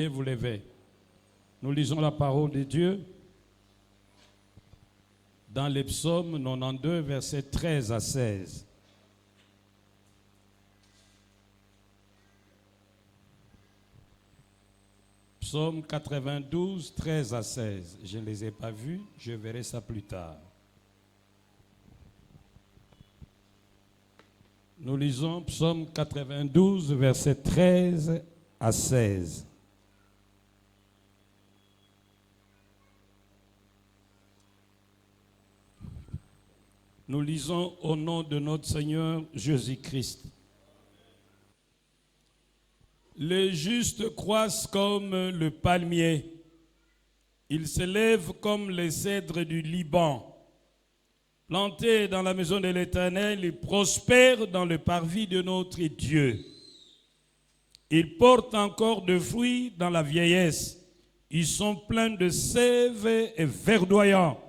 Et vous levez. Nous lisons la parole de Dieu dans les psaumes 92, versets 13 à 16. Psaume 92, 13 à 16. Je ne les ai pas vus, je verrai ça plus tard. Nous lisons Psaume 92, versets 13 à 16. Nous lisons au nom de notre Seigneur Jésus-Christ. Les justes croissent comme le palmier. Ils s'élèvent comme les cèdres du Liban. Plantés dans la maison de l'Éternel, ils prospèrent dans le parvis de notre Dieu. Ils portent encore de fruits dans la vieillesse. Ils sont pleins de sève et verdoyants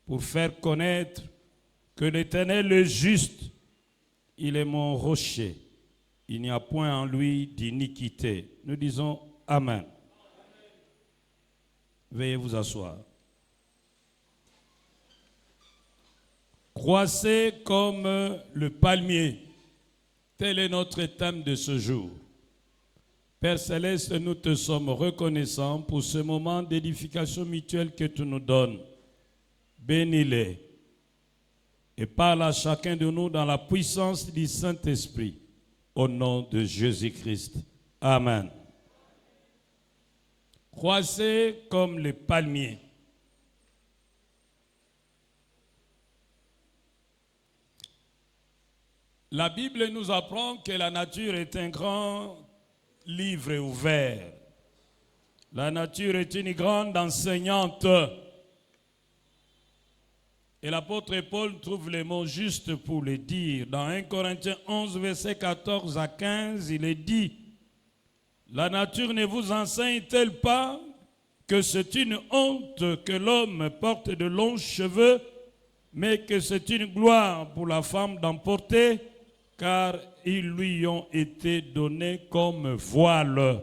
pour faire connaître que l'Éternel est juste. Il est mon rocher. Il n'y a point en lui d'iniquité. Nous disons Amen. Veuillez vous asseoir. Croissez comme le palmier. Tel est notre thème de ce jour. Père Céleste, nous te sommes reconnaissants pour ce moment d'édification mutuelle que tu nous donnes. Bénis-les et parle à chacun de nous dans la puissance du Saint-Esprit. Au nom de Jésus-Christ. Amen. Croissez comme les palmiers. La Bible nous apprend que la nature est un grand livre ouvert. La nature est une grande enseignante. Et l'apôtre Paul trouve les mots justes pour le dire. Dans 1 Corinthiens 11, versets 14 à 15, il est dit: la nature ne vous enseigne-t-elle pas que c'est une honte que l'homme porte de longs cheveux, mais que c'est une gloire pour la femme d'en porter, car ils lui ont été donnés comme voile.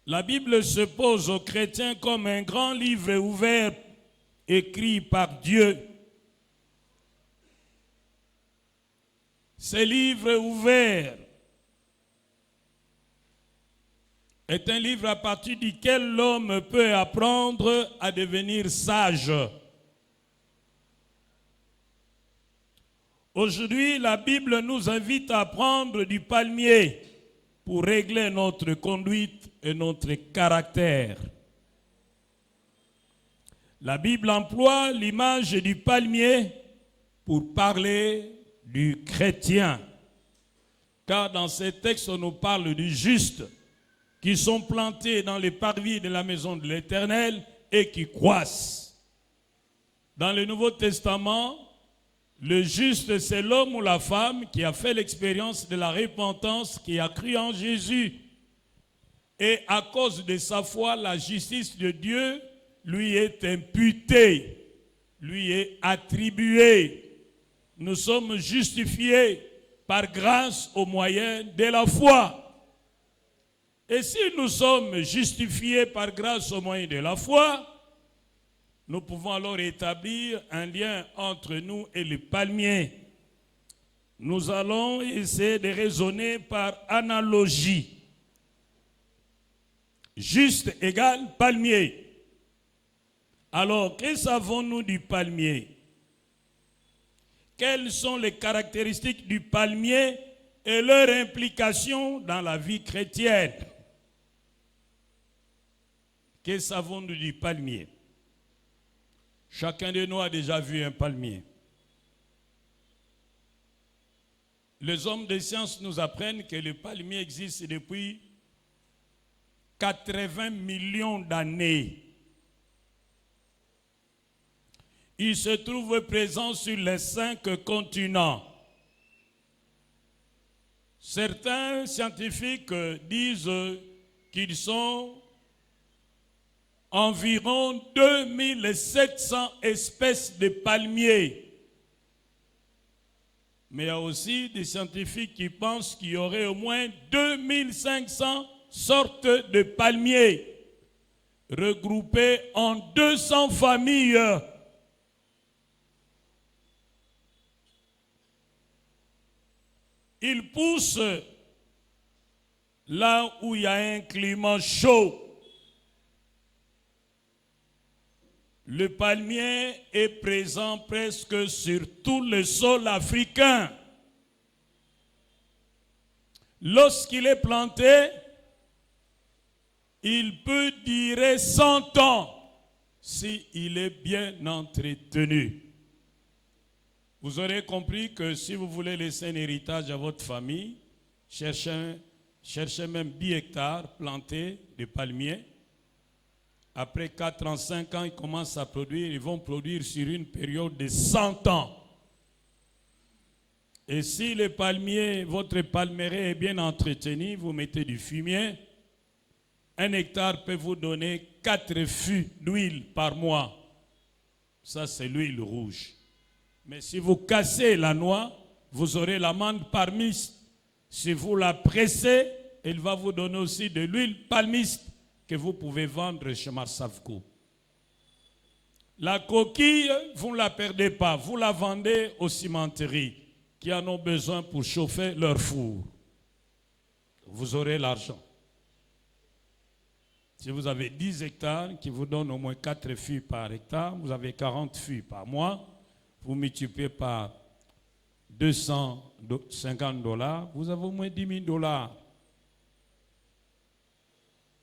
La Bible se pose aux chrétiens comme un grand livre ouvert, écrit par Dieu. Ce livre ouvert est un livre à partir duquel l'homme peut apprendre à devenir sage. Aujourd'hui, la Bible nous invite à prendre du palmier pour régler notre conduite et notre caractère. La Bible emploie l'image du palmier pour parler du chrétien. Car dans ces textes, on nous parle du juste, qui sont plantés dans les parvis de la maison de l'Éternel et qui croissent. Dans le Nouveau Testament, le juste, c'est l'homme ou la femme qui a fait l'expérience de la repentance, qui a cru en Jésus. Et à cause de sa foi, la justice de Dieu lui est imputée, lui est attribuée. Nous sommes justifiés par grâce au moyen de la foi. Et si nous sommes justifiés par grâce au moyen de la foi, nous pouvons alors établir un lien entre nous et le palmier. Nous allons essayer de raisonner par analogie. Juste égale palmier. Alors, que savons-nous du palmier? Quelles sont les caractéristiques du palmier et leur implication dans la vie chrétienne? Que savons-nous du palmier? Chacun de nous a déjà vu un palmier. Les hommes de science nous apprennent que le palmier existe depuis 80 millions d'années. Il se trouve présent sur les 5 continents. Certains scientifiques disent qu'ils sont environ 2700 espèces de palmiers. Mais il y a aussi des scientifiques qui pensent qu'il y aurait au moins 2500 sortes de palmiers regroupés en 200 familles. Ils poussent là où il y a un climat chaud. Le palmier est présent presque sur tout le sol africain. Lorsqu'il est planté, il peut durer 100 ans s'il est bien entretenu. Vous aurez compris que si vous voulez laisser un héritage à votre famille, cherchez même 10 hectares plantés de palmiers. Après 4 ans, 5 ans, ils commencent à produire. Ils vont produire sur une période de 100 ans. Et si le palmier, votre palmeraie est bien entretenu, vous mettez du fumier. 1 hectare peut vous donner 4 fûts d'huile par mois. Ça, c'est l'huile rouge. Mais si vous cassez la noix, vous aurez l'amande palmiste. Si vous la pressez, il va vous donner aussi de l'huile palmiste que vous pouvez vendre chez Marsavco. La coquille, vous ne la perdez pas. Vous la vendez aux cimenteries qui en ont besoin pour chauffer leur four. Vous aurez l'argent. Si vous avez 10 hectares qui vous donnent au moins 4 fûts par hectare, vous avez 40 fûts par mois. Vous multipliez par 250 $, vous avez au moins 10 000 $.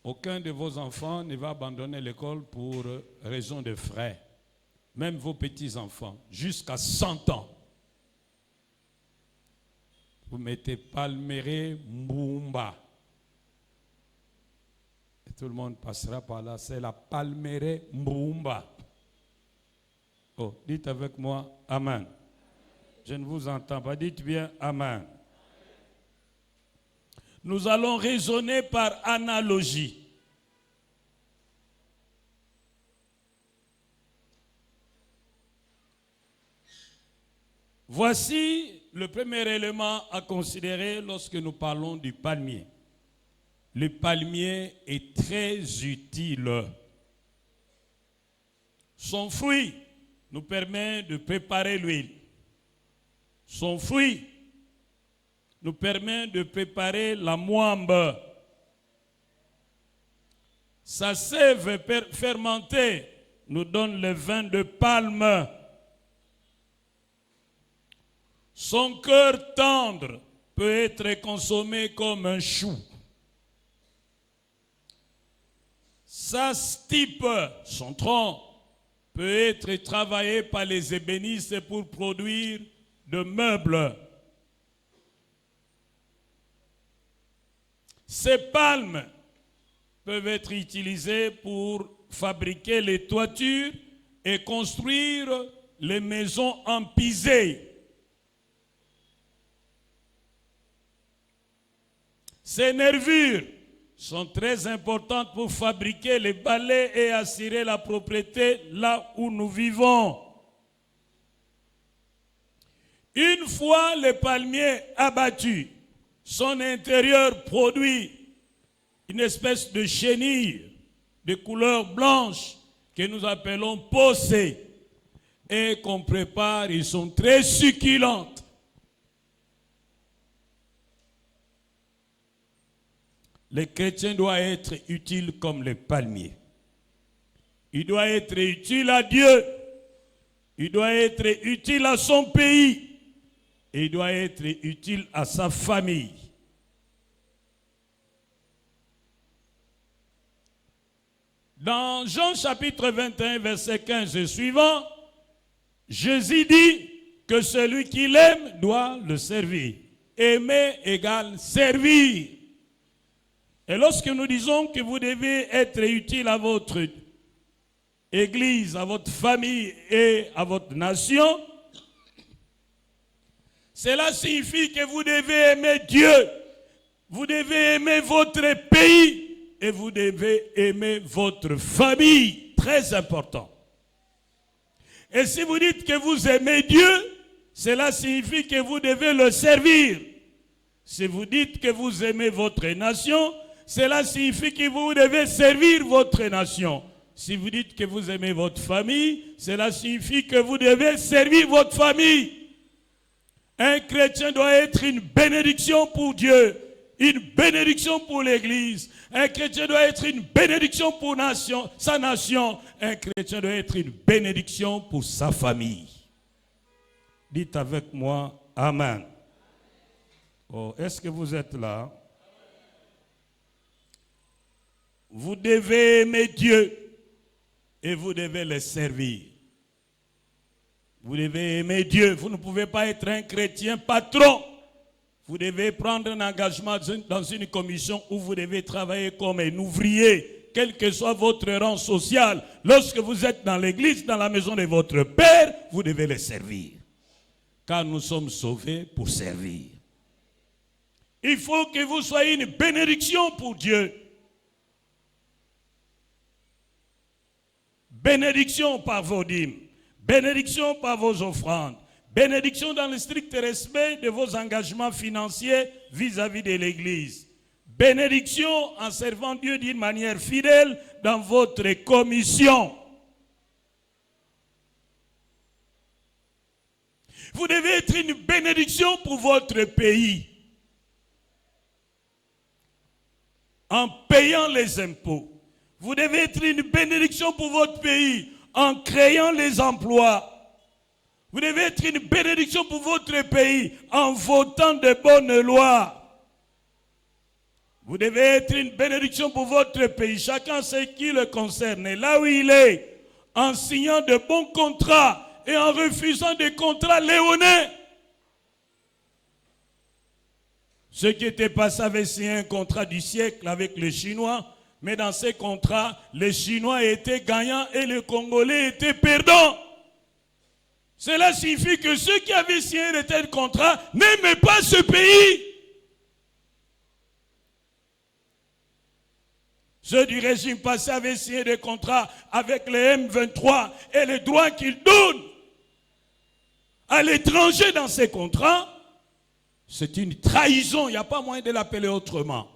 Aucun de vos enfants ne va abandonner l'école pour raison de frais. Même vos petits-enfants, jusqu'à 100 ans. Vous mettez Palmeraie Mbumba. Et tout le monde passera par là. C'est la Palmeraie Mbumba. Oh, dites avec moi, Amen. Je ne vous entends pas. Dites bien, Amen. Nous allons raisonner par analogie. Voici le premier élément à considérer lorsque nous parlons du palmier. Le palmier est très utile. Son fruit nous permet de préparer l'huile. Son fruit nous permet de préparer la moimbe. Sa sève fermentée nous donne le vin de palme. Son cœur tendre peut être consommé comme un chou. Sa stipe, son tronc, peut être travaillé par les ébénistes pour produire de meubles. Ces palmes peuvent être utilisées pour fabriquer les toitures et construire les maisons en pisé. Ces nervures sont très importantes pour fabriquer les balais et assurer la propriété là où nous vivons. Une fois le palmier abattu, son intérieur produit une espèce de chenille de couleur blanche que nous appelons possée et qu'on prépare. Ils sont très succulentes. Le chrétien doit être utile comme le palmier. Il doit être utile à Dieu. Il doit être utile à son pays. Et il doit être utile à sa famille. Dans Jean chapitre 21, verset 15 et suivant, Jésus dit que celui qui l'aime doit le servir. Aimer égale servir. Et lorsque nous disons que vous devez être utile à votre église, à votre famille et à votre nation, cela signifie que vous devez aimer Dieu, vous devez aimer votre pays et vous devez aimer votre famille. Très important. Et si vous dites que vous aimez Dieu, cela signifie que vous devez le servir. Si vous dites que vous aimez votre nation, cela signifie que vous devez servir votre nation. Si vous dites que vous aimez votre famille, cela signifie que vous devez servir votre famille. Un chrétien doit être une bénédiction pour Dieu, une bénédiction pour l'Église. Un chrétien doit être une bénédiction pour sa nation. Un chrétien doit être une bénédiction pour sa famille. Dites avec moi, Amen. Oh, est-ce que vous êtes là? Vous devez aimer Dieu et vous devez le servir. Vous devez aimer Dieu. Vous ne pouvez pas être un chrétien patron. Vous devez prendre un engagement dans une commission où vous devez travailler comme un ouvrier, quel que soit votre rang social. Lorsque vous êtes dans l'église, dans la maison de votre Père, vous devez le servir. Car nous sommes sauvés pour servir. Il faut que vous soyez une bénédiction pour Dieu. Bénédiction par vos dîmes. Bénédiction par vos offrandes. Bénédiction dans le strict respect de vos engagements financiers vis-à-vis de l'Église. Bénédiction en servant Dieu d'une manière fidèle dans votre commission. Vous devez être une bénédiction pour votre pays. En payant les impôts. Vous devez être une bénédiction pour votre pays en créant les emplois. Vous devez être une bénédiction pour votre pays en votant de bonnes lois. Vous devez être une bénédiction pour votre pays, chacun ce qui le concerne, et là où il est, en signant de bons contrats et en refusant des contrats léonins. Ceux qui étaient passés avaient signé un contrat du siècle avec les Chinois, mais dans ces contrats, les Chinois étaient gagnants et les Congolais étaient perdants. Cela signifie que ceux qui avaient signé de tels contrats n'aimaient pas ce pays. Ceux du régime passé avaient signé des contrats avec les M23 et les droits qu'ils donnent à l'étranger dans ces contrats. C'est une trahison, il n'y a pas moyen de l'appeler autrement.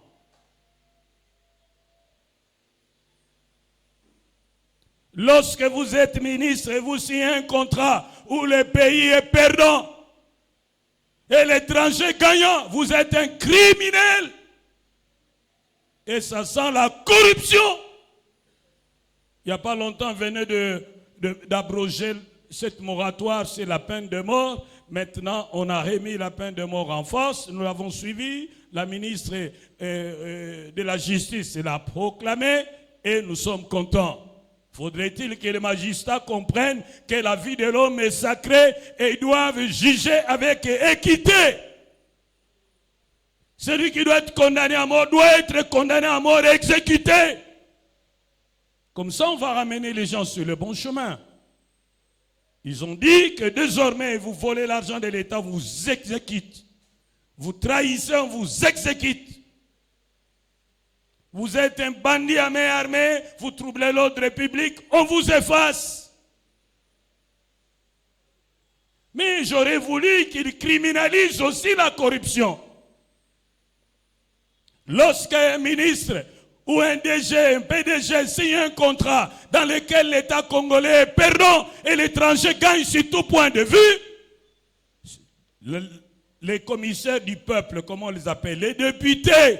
Lorsque vous êtes ministre et vous signez un contrat où le pays est perdant et l'étranger gagnant, vous êtes un criminel. Et ça sent la corruption. Il n'y a pas longtemps, on venait d'abroger cette moratoire sur la peine de mort. Maintenant, on a remis la peine de mort en force. Nous l'avons suivi. La ministre de la Justice l'a proclamé et nous sommes contents. Faudrait-il que les magistrats comprennent que la vie de l'homme est sacrée et ils doivent juger avec équité. Celui qui doit être condamné à mort doit être condamné à mort et exécuté. Comme ça, on va ramener les gens sur le bon chemin. Ils ont dit que désormais, vous volez l'argent de l'État, on vous exécute. Vous trahissez, on vous exécute. Vous êtes un bandit à main armée, vous troublez l'ordre public, on vous efface. Mais j'aurais voulu qu'ils criminalisent aussi la corruption. Lorsqu'un ministre ou un DG, un PDG signe un contrat dans lequel l'État congolais est perdant et l'étranger gagne sur tout point de vue, les commissaires du peuple, comment on les appelle, les députés,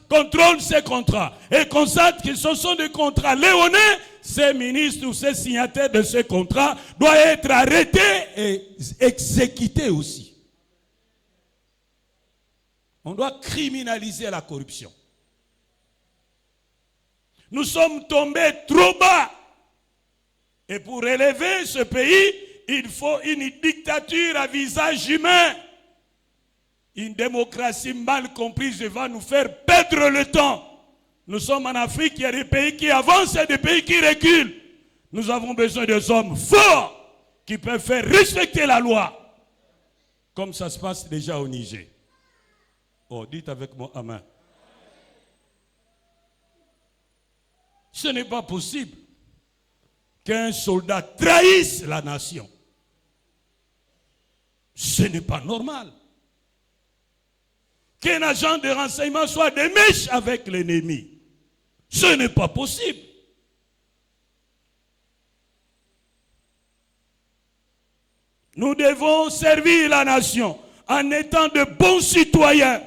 contrôlent ces contrats et constatent que ce sont des contrats léonins. Ces ministres ou ces signataires de ces contrats doivent être arrêtés et exécutés aussi. On doit criminaliser la corruption. Nous sommes tombés trop bas. Et pour élever ce pays, il faut une dictature à visage humain. Une démocratie mal comprise va nous faire perdre le temps. Nous sommes en Afrique, il y a des pays qui avancent et des pays qui reculent. Nous avons besoin des hommes forts qui peuvent faire respecter la loi. Comme ça se passe déjà au Niger. Oh, dites avec moi Amen. Ce n'est pas possible qu'un soldat trahisse la nation. Ce n'est pas normal. Qu'un agent de renseignement soit de mèche avec l'ennemi. Ce n'est pas possible. Nous devons servir la nation en étant de bons citoyens.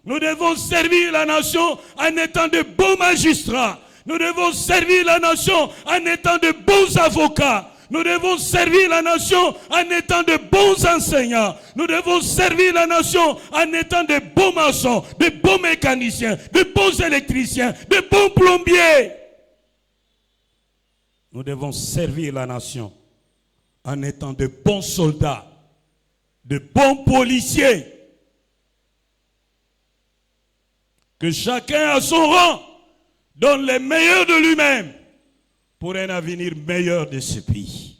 Nous devons servir la nation en étant de bons magistrats. Nous devons servir la nation en étant de bons avocats. Nous devons servir la nation en étant de bons enseignants. Nous devons servir la nation en étant de bons maçons, de bons mécaniciens, de bons électriciens, de bons plombiers. Nous devons servir la nation en étant de bons soldats, de bons policiers. Que chacun à son rang donne le meilleur de lui-même pour un avenir meilleur de ce pays.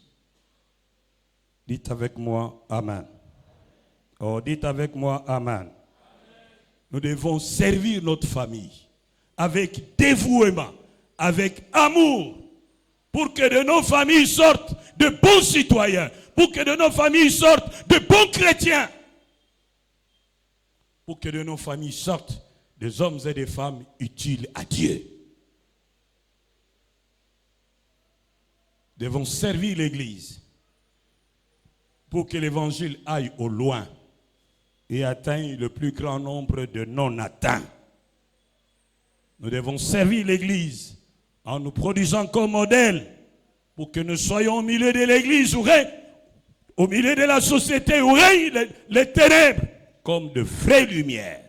Dites avec moi, Amen. Oh, dites avec moi, Amen. Nous devons servir notre famille avec dévouement, avec amour, pour que de nos familles sortent de bons citoyens, pour que de nos familles sortent de bons chrétiens, pour que de nos familles sortent des hommes et des femmes utiles à Dieu. Nous devons servir l'Église pour que l'Évangile aille au loin et atteigne le plus grand nombre de non-atteints. Nous devons servir l'Église en nous produisant comme modèle pour que nous soyons au milieu de l'Église, au milieu de la société où règnent les ténèbres, comme de vraies lumières,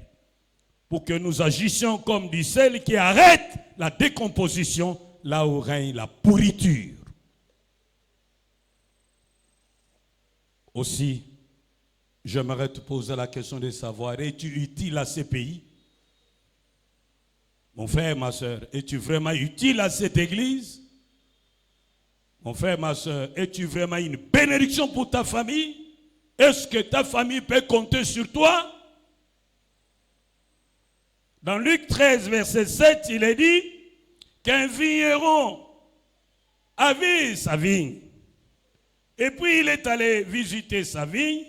pour que nous agissions comme du sel qui arrête la décomposition là où règne la pourriture. Aussi, j'aimerais te poser la question de savoir, es-tu utile à ce pays? Mon frère, ma soeur, es-tu vraiment utile à cette église? Mon frère, ma soeur, es-tu vraiment une bénédiction pour ta famille? Est-ce que ta famille peut compter sur toi? Dans Luc 13, verset 7, il est dit qu'un vigneron avait sa vigne. Et puis il est allé visiter sa vigne.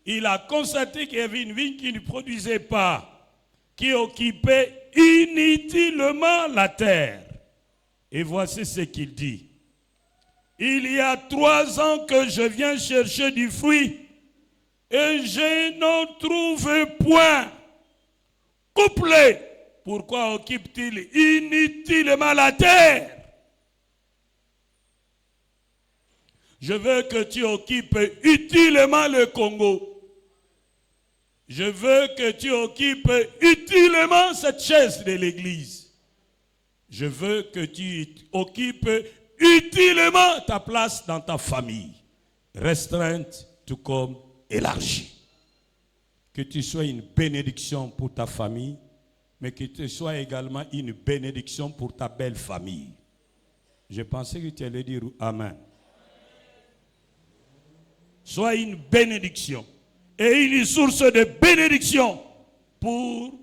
Il a constaté qu'il y avait une vigne qui ne produisait pas, qui occupait inutilement la terre. Et voici ce qu'il dit. Il y a 3 ans que je viens chercher du fruit et je n'en trouve point. Couplé, pourquoi occupe-t-il inutilement la terre? Je veux que tu occupes utilement le Congo. Je veux que tu occupes utilement cette chaise de l'église. Je veux que tu occupes utilement ta place dans ta famille. Restreinte tout comme élargie. Que tu sois une bénédiction pour ta famille, mais que tu sois également une bénédiction pour ta belle famille. Je pensais que tu allais dire Amen. Sois une bénédiction et une source de bénédiction pour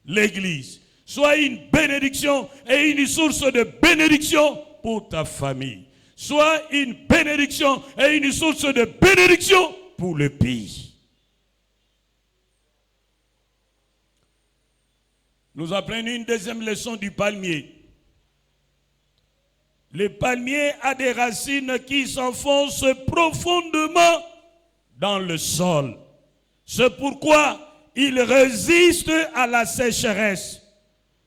l'église. Sois une bénédiction et une source de bénédiction pour ta famille. Sois une bénédiction et une source de bénédiction pour le pays. Nous apprenons une deuxième leçon du palmier. Le palmier a des racines qui s'enfoncent profondément dans le sol. C'est pourquoi il résiste à la sécheresse.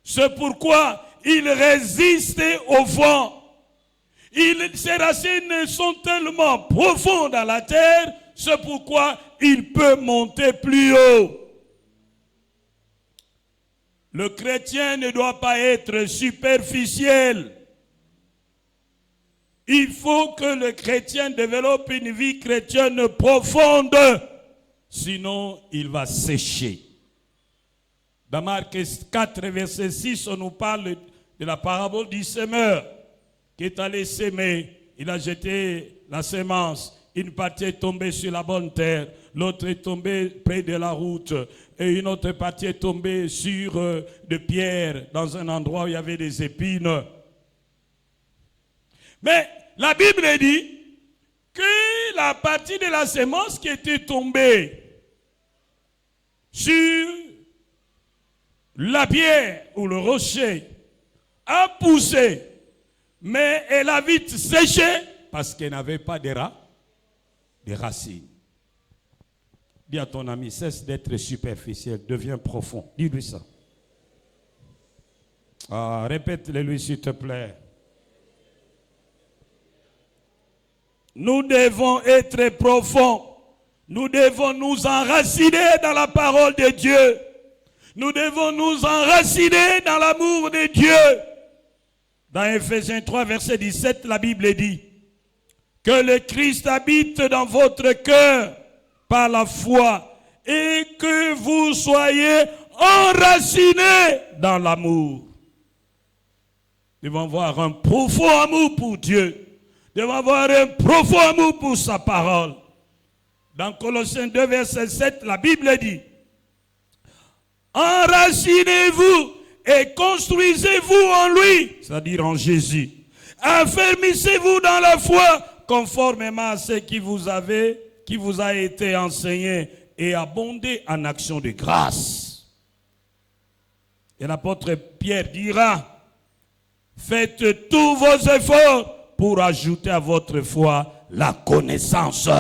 C'est pourquoi il résiste au vent. Ses racines sont tellement profondes dans la terre, c'est pourquoi il peut monter plus haut. Le chrétien ne doit pas être superficiel. Il faut que le chrétien développe une vie chrétienne profonde, sinon il va sécher. Dans Marc 4, verset 6, on nous parle de la parabole du semeur qui est allé s'aimer. Il a jeté la semence. Une partie est tombée sur la bonne terre, l'autre est tombée près de la route, et une autre partie est tombée sur des pierres, dans un endroit où il y avait des épines. Mais la Bible dit que la partie de la sémence qui était tombée sur la pierre ou le rocher a poussé, mais elle a vite séché parce qu'elle n'avait pas de racines. Dis à ton ami, cesse d'être superficiel, deviens profond. Dis-lui ça. Répète-le lui s'il te plaît. Nous devons être profonds. Nous devons nous enraciner dans la parole de Dieu. Nous devons nous enraciner dans l'amour de Dieu. Dans Ephésiens 3, verset 17, la Bible dit que le Christ habite dans votre cœur par la foi et que vous soyez enracinés dans l'amour. Nous devons avoir un profond amour pour Dieu. Nous devons avoir un profond amour pour sa parole. Dans Colossiens 2, verset 7, la Bible dit enracinez-vous et construisez-vous en lui, c'est-à-dire en Jésus. Affermissez-vous dans la foi, conformément à ce qui vous a été enseigné, et abondez en action de grâce. Et l'apôtre Pierre dira, faites tous vos efforts pour ajouter à votre foi la connaissance.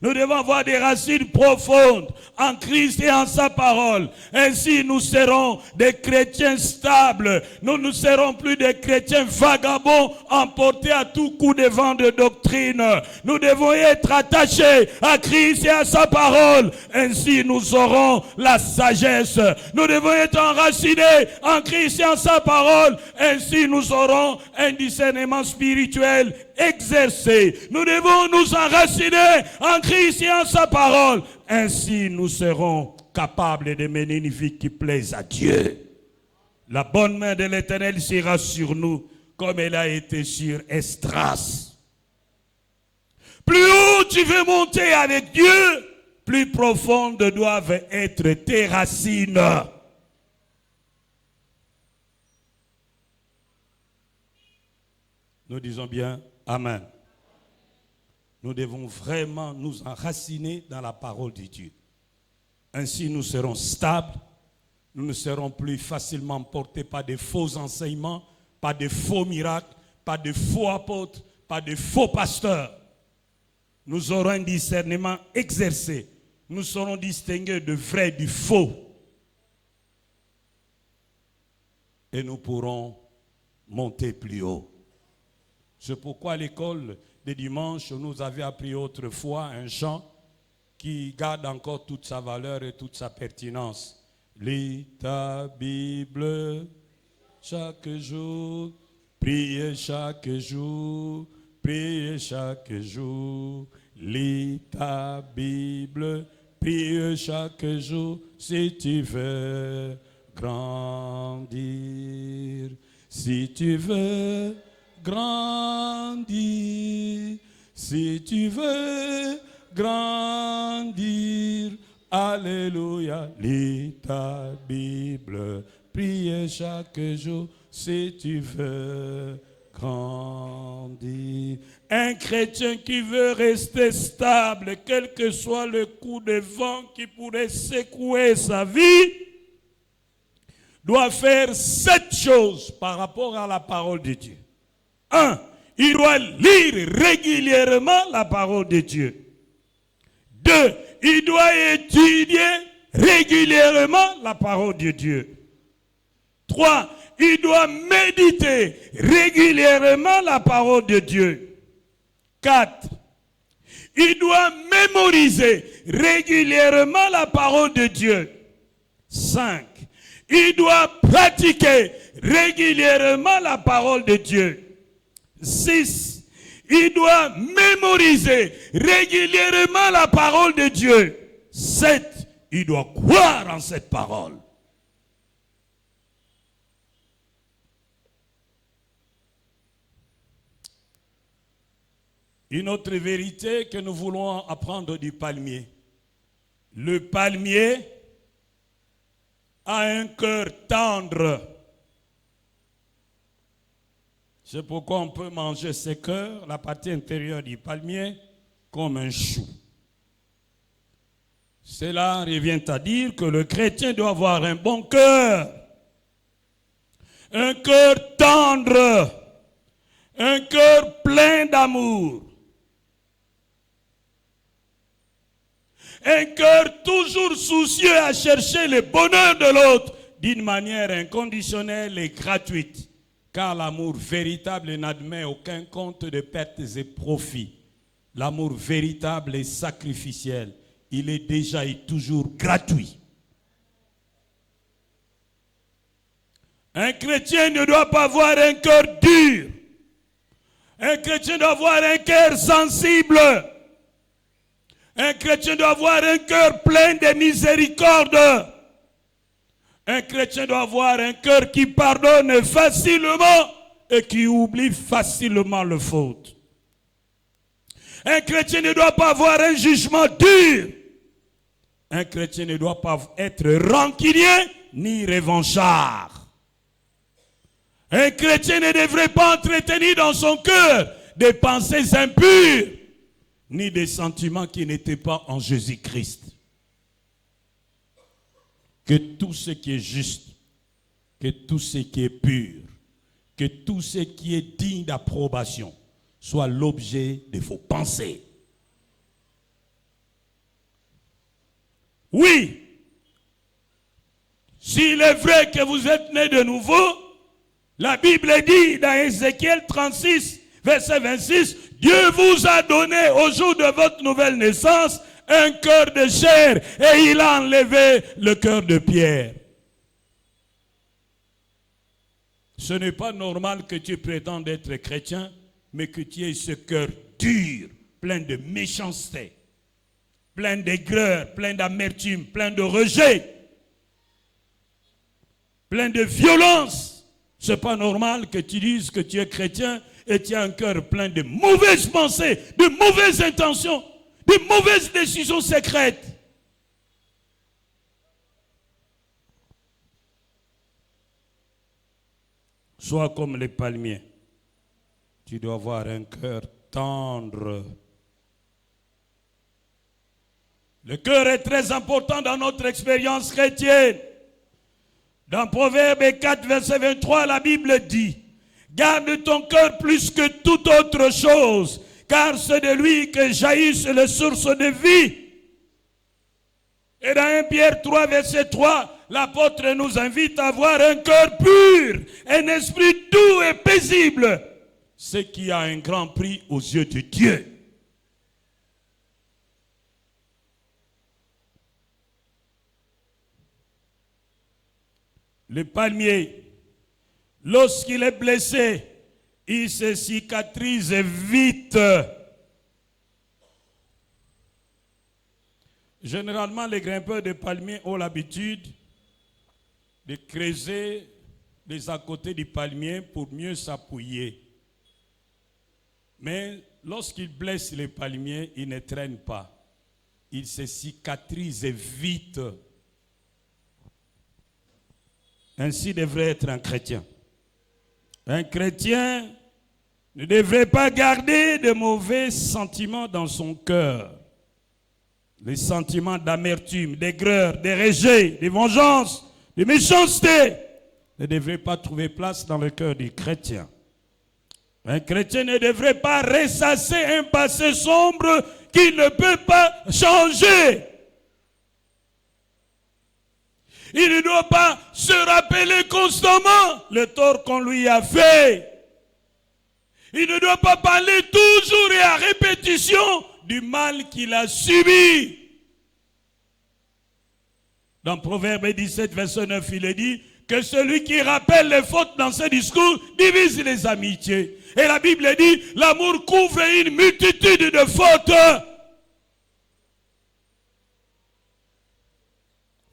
Nous devons avoir des racines profondes en Christ et en sa parole. Ainsi, nous serons des chrétiens stables. Nous ne serons plus des chrétiens vagabonds emportés à tout coup de vent de doctrine. Nous devons être attachés à Christ et à sa parole. Ainsi, nous aurons la sagesse. Nous devons être enracinés en Christ et en sa parole. Ainsi, nous aurons un discernement spirituel exercé. Nous devons nous enraciner en Christ et en sa parole. Ainsi, nous serons capables de mener une vie qui plaise à Dieu. La bonne main de l'Éternel sera sur nous, comme elle a été sur Esdras. Plus haut tu veux monter avec Dieu, plus profondes doivent être tes racines. Nous disons bien Amen. Nous devons vraiment nous enraciner dans la parole de Dieu. Ainsi, nous serons stables. Nous ne serons plus facilement portés par de faux enseignements, par de faux miracles, par de faux apôtres, par de faux pasteurs. Nous aurons un discernement exercé. Nous saurons distinguer de vrai du faux. Et nous pourrons monter plus haut. C'est pourquoi à l'école de dimanche, nous avions appris autrefois un chant qui garde encore toute sa valeur et toute sa pertinence. Lis ta Bible chaque jour, priez chaque jour, priez chaque jour. Lis ta Bible, prie chaque jour si tu veux grandir. Si tu veux grandir, si tu veux grandir, alléluia, lis ta Bible, prie chaque jour si tu veux grandir. Un chrétien qui veut rester stable, quel que soit le coup de vent qui pourrait secouer sa vie, doit faire 7 choses par rapport à la parole de Dieu. 1. Il doit lire régulièrement la parole de Dieu. 2. Il doit étudier régulièrement la parole de Dieu. 3. Il doit méditer régulièrement la parole de Dieu. 4. Il doit mémoriser régulièrement la parole de Dieu. 5. Il doit pratiquer régulièrement la parole de Dieu. 6. Il doit mémoriser régulièrement la parole de Dieu. 7. Il doit croire en cette parole. Une autre vérité que nous voulons apprendre du palmier. Le palmier a un cœur tendre. C'est pourquoi on peut manger ses cœurs, la partie intérieure du palmier, comme un chou. Cela revient à dire que le chrétien doit avoir un bon cœur, un cœur tendre, un cœur plein d'amour, un cœur toujours soucieux à chercher le bonheur de l'autre d'une manière inconditionnelle et gratuite. Car l'amour véritable n'admet aucun compte de pertes et profits. L'amour véritable est sacrificiel. Il est déjà et toujours gratuit. Un chrétien ne doit pas avoir un cœur dur. Un chrétien doit avoir un cœur sensible. Un chrétien doit avoir un cœur plein de miséricorde. Un chrétien doit avoir un cœur qui pardonne facilement et qui oublie facilement le faute. Un chrétien ne doit pas avoir un jugement dur. Un chrétien ne doit pas être rancunier ni revanchard. Un chrétien ne devrait pas entretenir dans son cœur des pensées impures ni des sentiments qui n'étaient pas en Jésus-Christ. Que tout ce qui est juste, que tout ce qui est pur, que tout ce qui est digne d'approbation soit l'objet de vos pensées. Oui, s'il est vrai que vous êtes né de nouveau, la Bible dit dans Ézéchiel 36, verset 26, Dieu vous a donné au jour de votre nouvelle naissance un cœur de chair et il a enlevé le cœur de pierre. Ce n'est pas normal que tu prétendes être chrétien, mais que tu aies ce cœur dur, plein de méchanceté, plein d'aigreur, plein d'amertume, plein de rejet, plein de violence. Ce n'est pas normal que tu dises que tu es chrétien et tu as un cœur plein de mauvaises pensées, de mauvaises intentions, de mauvaises décisions secrètes. Sois comme les palmiers. Tu dois avoir un cœur tendre. Le cœur est très important dans notre expérience chrétienne. Dans Proverbe 4, verset 23, la Bible dit, « Garde ton cœur plus que toute autre chose, car c'est de lui que jaillissent les sources de vie. » Et dans 1 Pierre 3, verset 3, l'apôtre nous invite à avoir un cœur pur, un esprit doux et paisible, ce qui a un grand prix aux yeux de Dieu. Le palmier, lorsqu'il est blessé, il se cicatrise vite. Généralement, les grimpeurs de palmiers ont l'habitude de creuser les à côté du palmier pour mieux s'appuyer. Mais lorsqu'ils blessent les palmiers, ils ne traînent pas. Ils se cicatrisent vite. Ainsi devrait être un chrétien. Un chrétien ne devrait pas garder de mauvais sentiments dans son cœur. Les sentiments d'amertume, d'aigreur, de rejet, de vengeance, de méchanceté ne devraient pas trouver place dans le cœur du chrétien. Un chrétien ne devrait pas ressasser un passé sombre qu'il ne peut pas changer. Il ne doit pas se rappeler constamment le tort qu'on lui a fait. Il ne doit pas parler toujours et à répétition du mal qu'il a subi. Dans Proverbe 17, verset 9, il est dit que celui qui rappelle les fautes dans ses discours divise les amitiés. Et la Bible dit, l'amour couvre une multitude de fautes.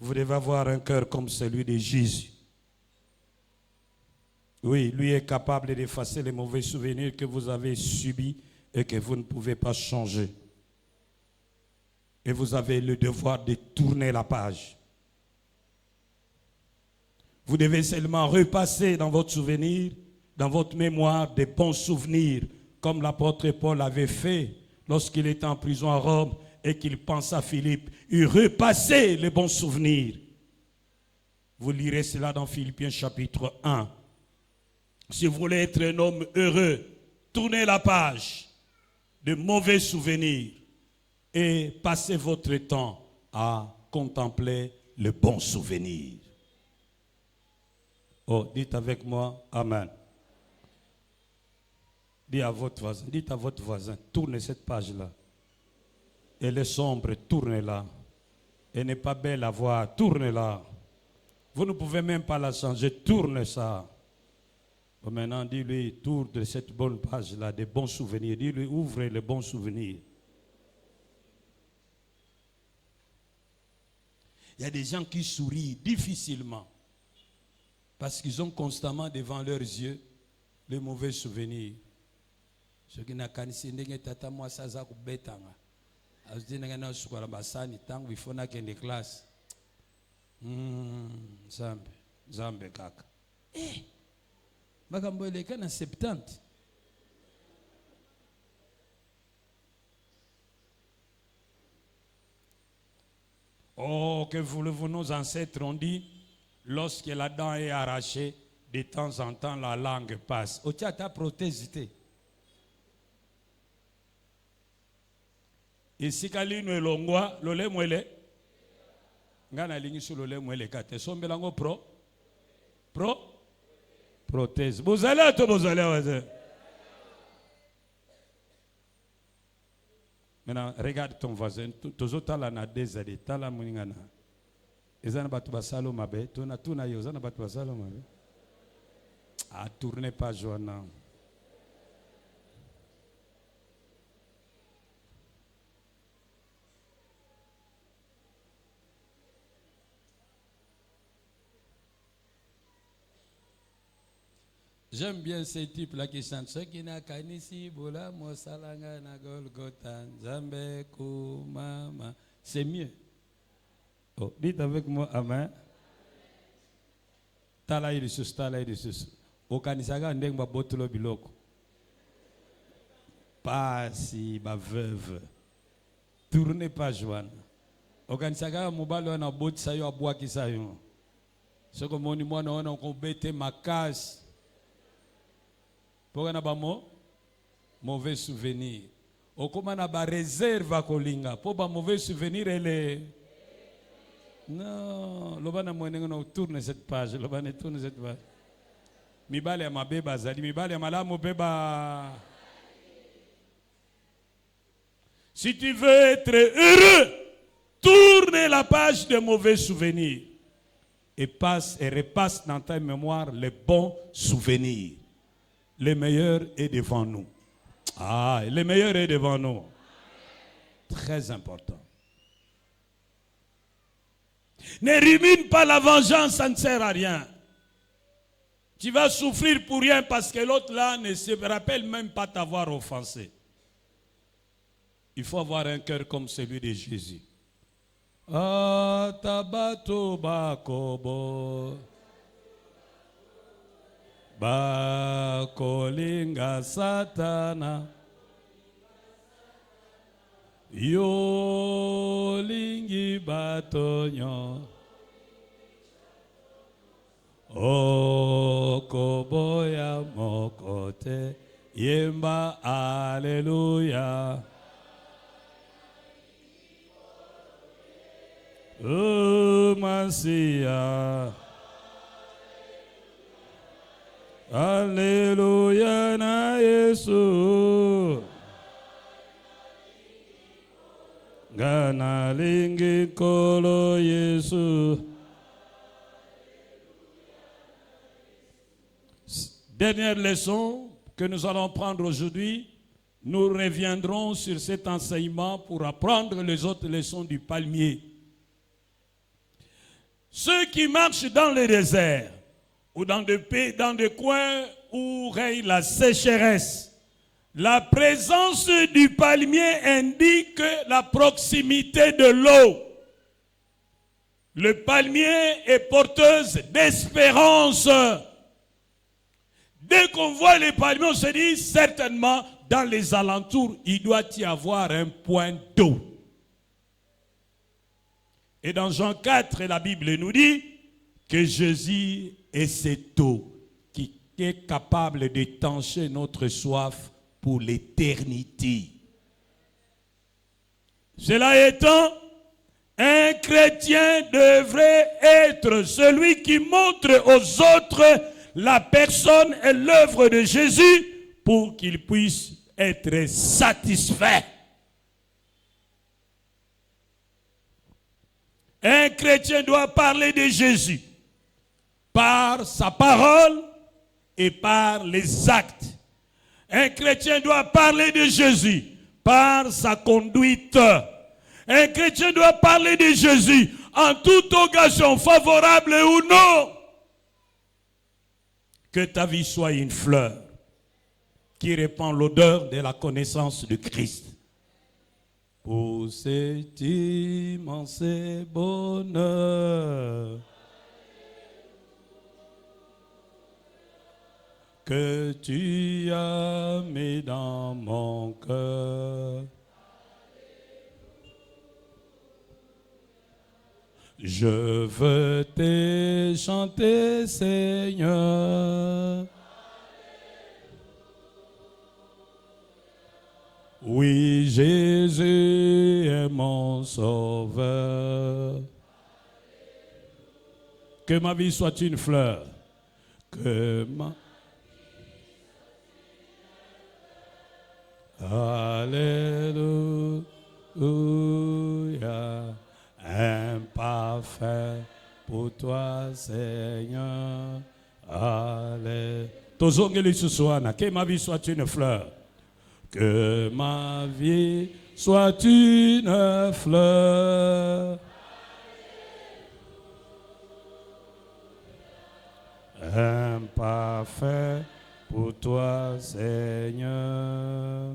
Vous devez avoir un cœur comme celui de Jésus. Oui, lui est capable d'effacer les mauvais souvenirs que vous avez subis et que vous ne pouvez pas changer. Et vous avez le devoir de tourner la page. Vous devez seulement repasser dans votre souvenir, dans votre mémoire des bons souvenirs, comme l'apôtre Paul avait fait lorsqu'il était en prison à Rome et qu'il pense à Philippe. Il repassait les bons souvenirs. Vous lirez cela dans Philippiens chapitre 1. Si vous voulez être un homme heureux, tournez la page de mauvais souvenirs et passez votre temps à contempler le bon souvenir. Oh, dites avec moi, Amen. Dites à votre voisin, tournez cette page-là. Elle est sombre, tournez-la. Elle n'est pas belle à voir, tournez-la. Vous ne pouvez même pas la changer, tournez ça. Bon, maintenant, dis-lui, tourne cette bonne page-là, des bons souvenirs. Dis-lui, ouvrez les bons souvenirs. Il y a des gens qui sourient difficilement parce qu'ils ont constamment devant leurs yeux les mauvais souvenirs. Ceux qui n'ont pas de tata moi ça za kubetanga. Azdi n'engana sukala basani tangu bifona kende class. Zambe kaka. Makambo eleka na 70. Oh, que voulez-vous, nos ancêtres ont dit, lorsque la dent est arrachée, de temps en temps la langue passe. O tia ta prothésité. Ici kali no elongwa lole mwele. Ngana lingi sur lole mwele kate. Sombelango prothèse. Vous allez. Maintenant, regarde ton voisin. Tozota la na désade. Tala muningana. Ezana batu basalo mabe. Tuna yo. Ezana batu basalo mabe. Ah, tournez pas Joanna. J'aime bien ces types-là qui chantent. Ceux qui n'a kanisi bola mosalanga na golgotha zambe kumama. C'est mieux. Oh, dites avec moi amen. Tala irisus. Okanisaga ndeng ba botulo biloko. Pas si ba veuve. Tournez pas Joanne. Okanisaga mobalo na bot sayo abwa kisayo. Soko moni mwana ona ko bete makasi. Pour un mauvais souvenir. Au comment na ba réserve à kolinga. Pour un mauvais souvenir, elle est. Non, l'obana moyenga na tourne cette page. L'obana tourne cette page. Mi bale ma beba zali, mi bale ma mo beba. Si tu veux être heureux, tourne la page des mauvais souvenirs et passe et repasse dans ta mémoire les bons souvenirs. Le meilleur est devant nous. Ah, le meilleur est devant nous. Très important. Ne rumine pas la vengeance, ça ne sert à rien. Tu vas souffrir pour rien parce que l'autre là ne se rappelle même pas t'avoir offensé. Il faut avoir un cœur comme celui de Jésus. Ah, tabato bakobo. Bakolinga satana yolingi batonyo okoboya mokote yemba alleluia. Oh Masia. Alléluia na Yesu. Gana lingi kolo Yesu. Dernière leçon que nous allons prendre aujourd'hui, nous reviendrons sur cet enseignement pour apprendre les autres leçons du palmier. Ceux qui marchent dans le désert, ou dans des coins où règne la sécheresse. La présence du palmier indique la proximité de l'eau. Le palmier est porteuse d'espérance. Dès qu'on voit les palmiers, on se dit certainement dans les alentours, il doit y avoir un point d'eau. Et dans Jean 4, la Bible nous dit que Jésus est cette eau qui est capable d'étancher notre soif pour l'éternité. Cela étant, un chrétien devrait être celui qui montre aux autres la personne et l'œuvre de Jésus pour qu'ils puissent être satisfaits. Un chrétien doit parler de Jésus par sa parole et par les actes. Un chrétien doit parler de Jésus par sa conduite. Un chrétien doit parler de Jésus en toute occasion, favorable ou non. Que ta vie soit une fleur qui répand l'odeur de la connaissance de Christ. Pour cet immense bonheur que tu as mis dans mon cœur, je veux te chanter, Seigneur. Oui, Jésus est mon sauveur. Que ma vie soit une fleur. Que ma... Alléluia. Imparfait pour toi, Seigneur. Alléluia. Que ma vie soit une fleur. Que ma vie soit une fleur. Imparfait pour toi, Seigneur.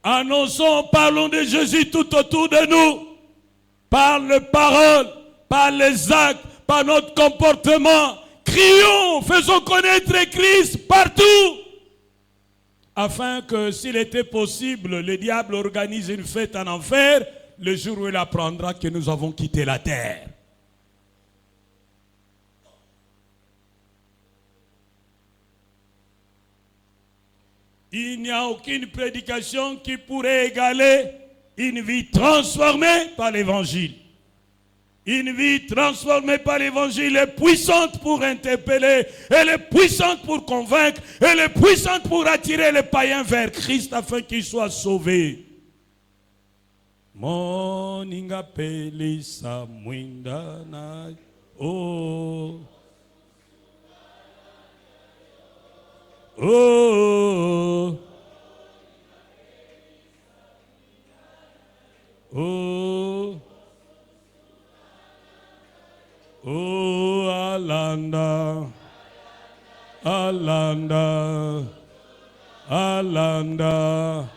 Annonçons, parlons de Jésus tout autour de nous. Par les paroles, par les actes, par notre comportement. Crions, faisons connaître Christ partout. Afin que s'il était possible, le diable organise une fête en enfer, le jour où il apprendra que nous avons quitté la terre. Il n'y a aucune prédication qui pourrait égaler une vie transformée par l'évangile. Une vie transformée par l'évangile est puissante pour interpeller, elle est puissante pour convaincre, elle est puissante pour attirer les païens vers Christ afin qu'ils soient sauvés. Moninga pelisa mwindana oh oh oh oh Alanda Alanda Alanda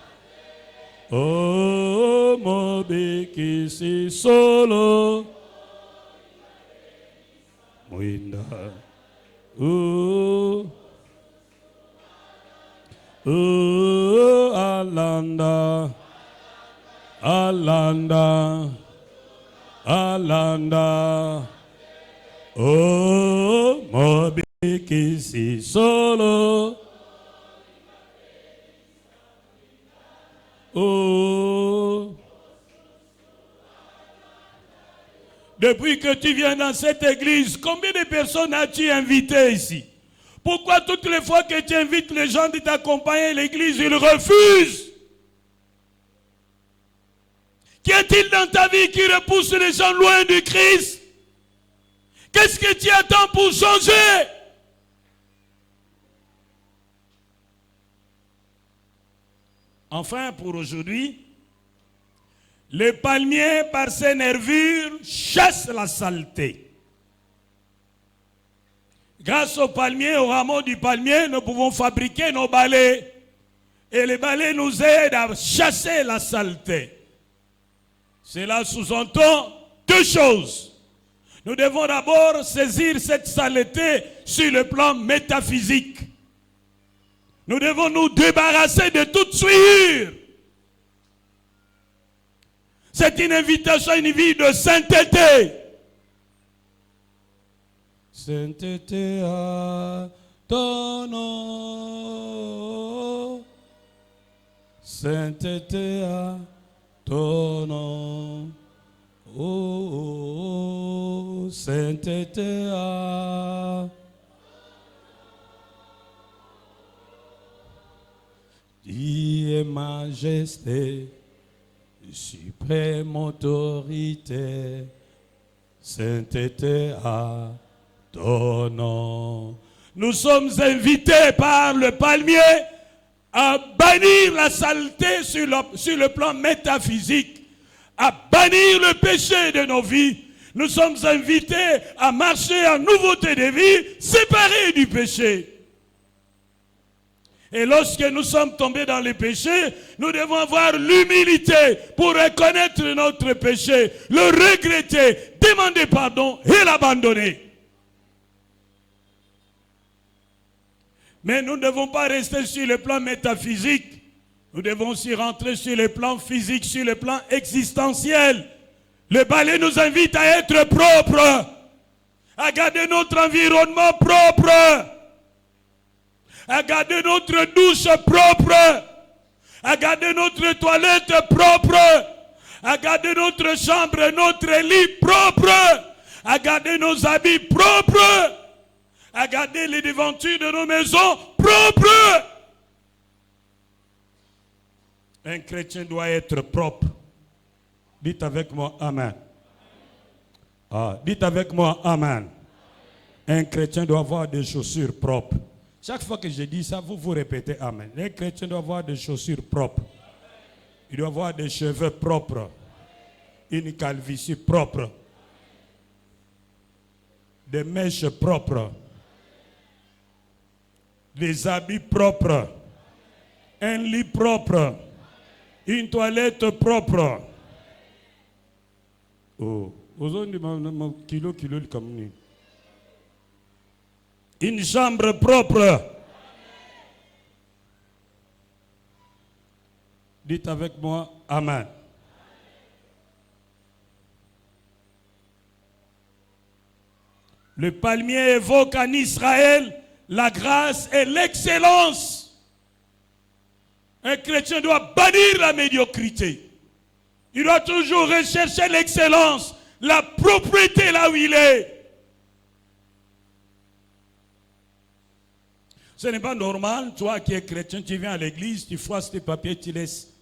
oh mobikisi solo mwinda oh oh Alanda Alanda Alanda oh mobikisi solo oh. Depuis que tu viens dans cette église, combien de personnes as-tu invitées ici? Pourquoi toutes les fois que tu invites les gens de t'accompagner à l'église, ils refusent? Qu'y a-t-il dans ta vie qui repousse les gens loin du Christ? Qu'est-ce que tu attends pour changer? Enfin, pour aujourd'hui, le palmier, par ses nervures, chasse la saleté. Grâce au palmier, au rameau du palmier, nous pouvons fabriquer nos balais. Et les balais nous aident à chasser la saleté. Cela sous-entend deux choses. Nous devons d'abord saisir cette saleté sur le plan métaphysique. Nous devons nous débarrasser de toute souillure. C'est une invitation à une vie de sainteté. Sainteté à ton nom. Sainteté à ton nom. Oh, sainteté à Dieu majesté, suprême autorité, sainteté à ton nom. Nous sommes invités par le palmier à bannir la saleté sur le plan métaphysique, à bannir le péché de nos vies. Nous sommes invités à marcher en nouveauté de vie, séparés du péché. Et lorsque nous sommes tombés dans le péché, nous devons avoir l'humilité pour reconnaître notre péché, le regretter, demander pardon et l'abandonner. Mais nous ne devons pas rester sur le plan métaphysique. Nous devons aussi rentrer sur le plan physique, sur le plan existentiel. Le balai nous invite à être propres, à garder notre environnement propre, à garder notre douche propre, à garder notre toilette propre, à garder notre chambre, notre lit propre, à garder nos habits propres, à garder les devantures de nos maisons propres. Un chrétien doit être propre. Dites avec moi Amen. Dites avec moi Amen. Un chrétien doit avoir des chaussures propres. Chaque fois que je dis ça, vous répétez Amen. Un chrétien doit avoir des chaussures propres. Il doit avoir des cheveux propres. Une calvitie propre. Des mèches propres. Des habits propres. Un lit propre. Une toilette propre. Oh, une chambre propre. Dites avec moi, Amen. Le palmier évoque en Israël la grâce et l'excellence. Un chrétien doit bannir la médiocrité. Il doit toujours rechercher l'excellence, la propriété là où il est. Ce n'est pas normal, toi qui es chrétien, tu viens à l'église, tu froisses tes papiers, tu laisses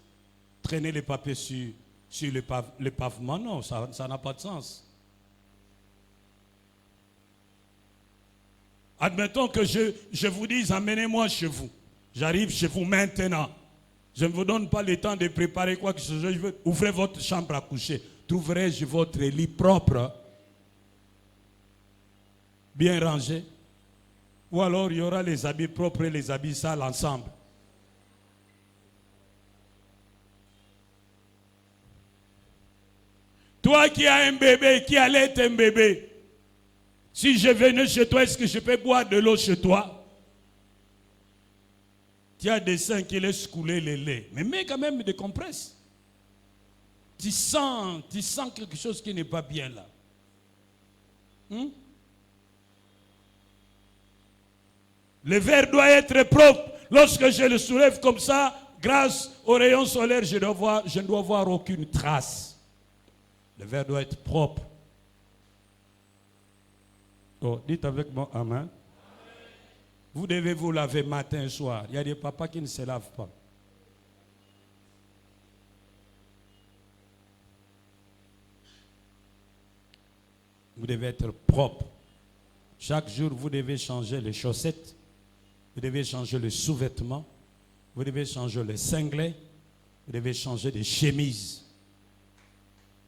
traîner les papiers sur le pavement. Non, ça n'a pas de sens. Admettons que je vous dise, emmenez-moi chez vous. J'arrive chez vous maintenant. Je ne vous donne pas le temps de préparer quoi que ce soit. Je veux ouvrir votre chambre à coucher. Trouverai-je votre lit propre, bien rangé? Ou alors il y aura les habits propres et les habits sales ensemble? Toi qui as un bébé, qui allait un bébé, si je venais chez toi, est-ce que je peux boire de l'eau chez toi? Tu as des seins qui laissent couler le lait. Mais mets quand même des compresses. Tu sens quelque chose qui n'est pas bien là. Le verre doit être propre. Lorsque je le soulève comme ça, grâce aux rayons solaires, je ne dois voir aucune trace. Le verre doit être propre. Oh, dites avec moi Amen. Vous devez vous laver matin et soir. Il y a des papas qui ne se lavent pas. Vous devez être propre. Chaque jour, vous devez changer les chaussettes. Vous devez changer le sous-vêtement. Vous devez changer les cinglés. Vous devez changer les chemises.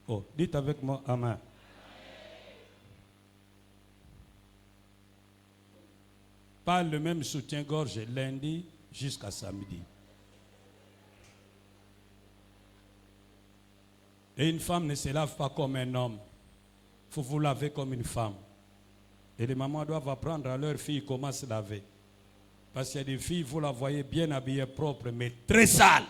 Oh, dites avec moi Amen. Pas le même soutien-gorge lundi jusqu'à samedi. Et une femme ne se lave pas comme un homme. faut vous laver comme une femme. Et les mamans doivent apprendre à leurs filles comment se laver. Parce qu'il y a des filles, vous la voyez bien habillée, propre, mais très sale.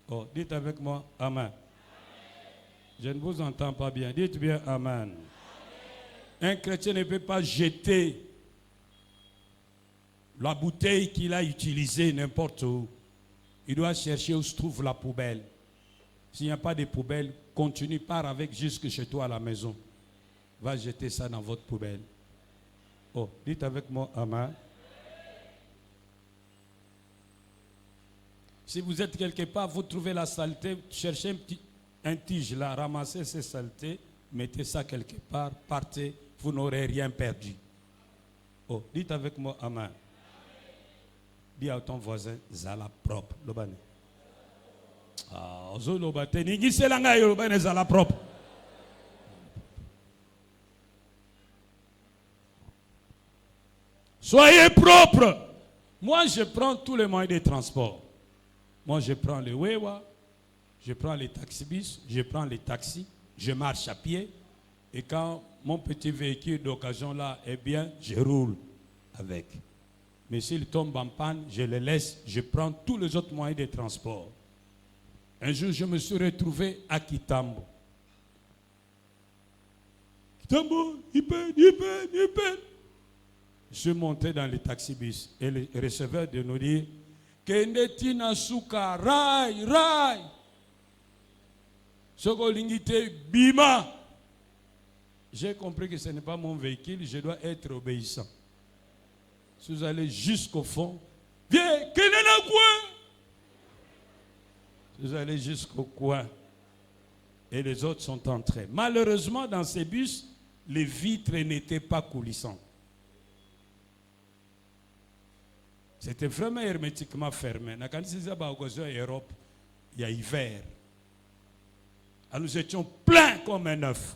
Oh, dites avec moi, Amen. Je ne vous entends pas bien. Dites bien Amen. Un chrétien ne peut pas jeter la bouteille qu'il a utilisée n'importe où. Il doit chercher où se trouve la poubelle. S'il n'y a pas de poubelle, continue, pars avec jusque chez toi à la maison. Va jeter ça dans votre poubelle. Oh, dites avec moi Amen. Si vous êtes quelque part, vous trouvez la saleté, cherchez un tige là, ramassez ces saletés, mettez ça quelque part, partez, vous n'aurez rien perdu. Oh, dites avec moi Amen. Dis à ton voisin, Zala propre. Lobane. Ah, ozo lobate, ningi selanga yo lobane Zala propre. Soyez propres. Moi, je prends tous les moyens de transport. Moi, je prends le Wewa, je prends les taxibus, je prends les taxis, je marche à pied. Et quand mon petit véhicule d'occasion là est bien, je roule avec. Mais s'il tombe en panne, je le laisse, je prends tous les autres moyens de transport. Un jour, je me suis retrouvé à Kitambo. Kitambo, il peine. Je suis monté dans le taxibus et le receveur de nous dit Kendetina Suka, Rai. Sogolingite Bima. J'ai compris que ce n'est pas mon véhicule, je dois être obéissant. Si vous allez jusqu'au fond, viens, Kenena coin. Vous allez jusqu'au coin et les autres sont entrés. Malheureusement, dans ces bus, les vitres n'étaient pas coulissantes. C'était vraiment hermétiquement fermé. Quand il y a Europe, il y a hiver. Alors nous étions pleins comme un œuf.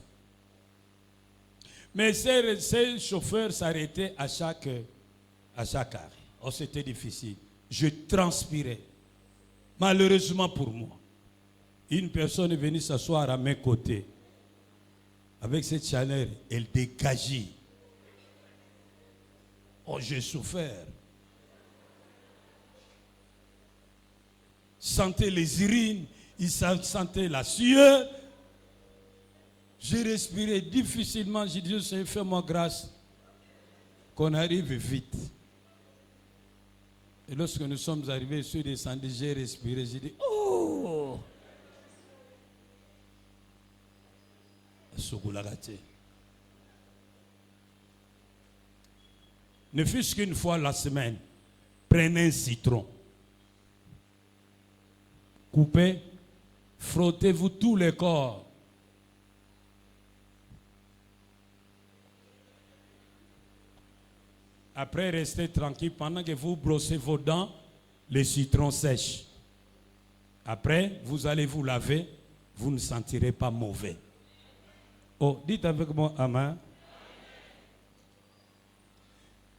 Mais ces chauffeurs s'arrêtaient à chaque arrêt. Oh, c'était difficile. Je transpirais. Malheureusement pour moi, une personne est venue s'asseoir à mes côtés. Avec cette chaleur, elle dégageait. Oh, j'ai souffert. Sentais les urines, il sentait la sueur. J'ai respiré difficilement. J'ai dit, Seigneur, fais-moi grâce qu'on arrive vite. Et lorsque nous sommes arrivés, je suis descendu, j'ai respiré. J'ai dit, oh! Ne fût-ce qu'une fois la semaine, prenez un citron. Coupez, frottez-vous tous les corps. Après, restez tranquille pendant que vous brossez vos dents, les citrons sèchent. Après, vous allez vous laver, vous ne sentirez pas mauvais. Oh, dites avec moi, Amen.